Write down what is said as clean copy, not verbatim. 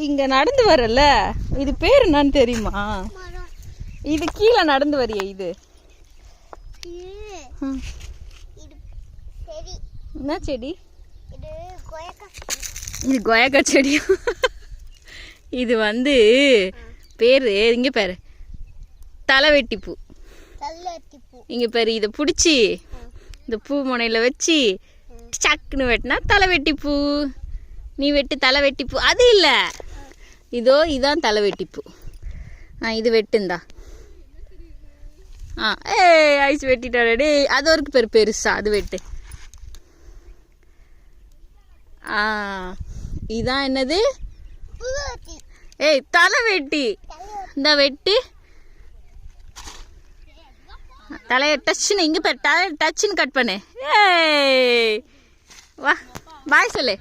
இங்க நடந்து வரல, இது பேர் என்னன்னு தெரியுமா? இது கீழே நடந்து வரியே இது என்ன செடி? இது கொயக்கா செடி. இது வந்து பேரு இங்க பேரு தலைவெட்டி பூ. இங்க பேரு இதை பிடிச்சி இந்த பூ முனையில வச்சு சக்குன்னு வெட்டினா தலைவெட்டி பூ. நீ வெட்டு தலைவெட்டி பூ அது இல்லை, இதோ இதான் தலைவெட்டி பூ. இது வெட்டுந்தா. ஐஸ் வெட்டிட்டாடே. அது ஒரு பேர் பெருசா, அது வெட்டு. இதான் என்னது? தலைவெட்டி. இந்த வெட்டு தலையை டச்சுன்னு இங்க பேர் தலை டச்சுன்னு கட் பண்ணு. வா பாய் சொல்லு.